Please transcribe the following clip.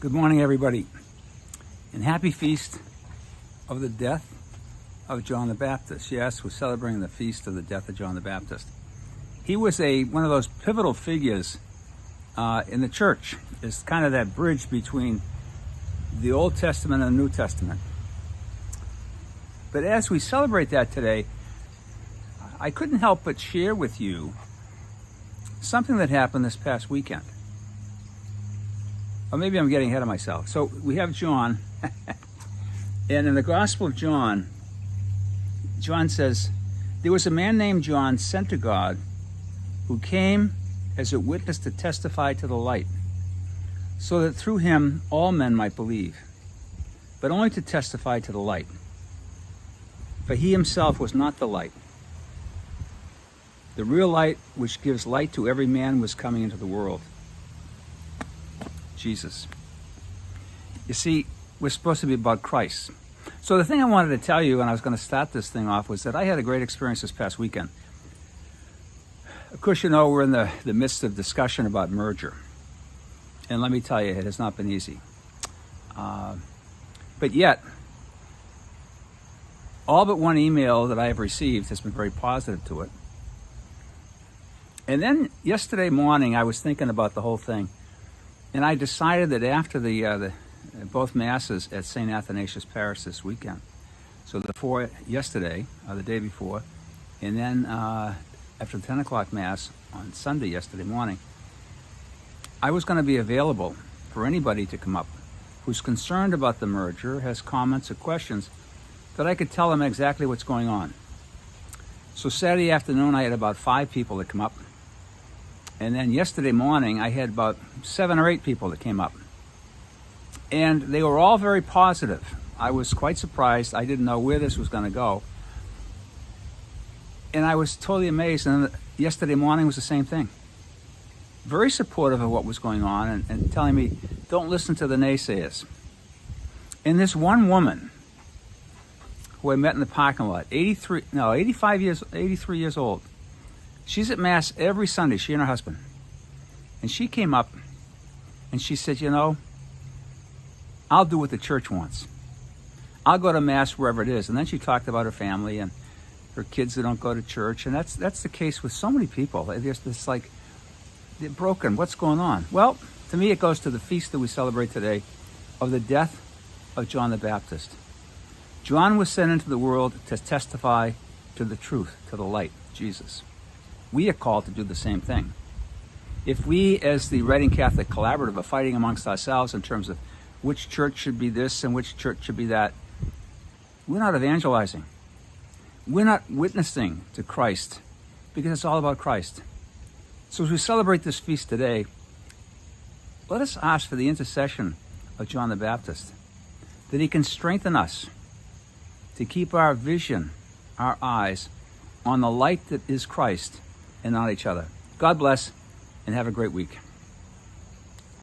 Good morning, everybody, and happy feast of the death of John the Baptist. Yes, we're celebrating the feast of the death of John the Baptist. He was one of those pivotal figures in the church. It's kind of that bridge between the Old Testament and the New Testament. But as we celebrate that today, I couldn't help but share with you something that happened this past weekend. Or maybe I'm getting ahead of myself. So we have John, and in the Gospel of John, John says, there was a man named John sent to God who came as a witness to testify to the light, so that through him all men might believe, but only to testify to the light. For he himself was not the light. The real light which gives light to every man was coming into the world. Jesus. You see, we're supposed to be about Christ. So the thing I wanted to tell you when I was going to start this thing off was that I had a great experience this past weekend. Of course, you know, we're in the midst of discussion about merger. And let me tell you, it has not been easy. But yet, all but one email that I have received has been very positive to it. And then yesterday morning, I was thinking about the whole thing. And I decided that after the both masses at St. Athanasius Parish this weekend, so the four yesterday, the day before, and then after the 10 o'clock Mass on Sunday yesterday morning, I was going to be available for anybody to come up who's concerned about the merger, has comments or questions, that I could tell them exactly what's going on. So Saturday afternoon, I had about 5 people that come up. And then yesterday morning, I had about 7 or 8 people that came up. And they were all very positive. I was quite surprised. I didn't know where this was going to go. And I was totally amazed. And yesterday morning was the same thing. Very supportive of what was going on and telling me, don't listen to the naysayers. And this one woman who I met in the parking lot, 83 years old. She's at Mass every Sunday, she and her husband. And she came up and she said, you know, I'll do what the church wants. I'll go to Mass wherever it is. And then she talked about her family and her kids that don't go to church. And that's the case with so many people. There's this like, they're broken. What's going on? Well, to me, it goes to the feast that we celebrate today of the death of John the Baptist. John was sent into the world to testify to the truth, to the light, Jesus. We are called to do the same thing. If we, as the Reading Catholic Collaborative, are fighting amongst ourselves in terms of which church should be this and which church should be that, we're not evangelizing. We're not witnessing to Christ, because it's all about Christ. So as we celebrate this feast today, let us ask for the intercession of John the Baptist, that he can strengthen us to keep our vision, our eyes, on the light that is Christ and not each other. God bless, and have a great week.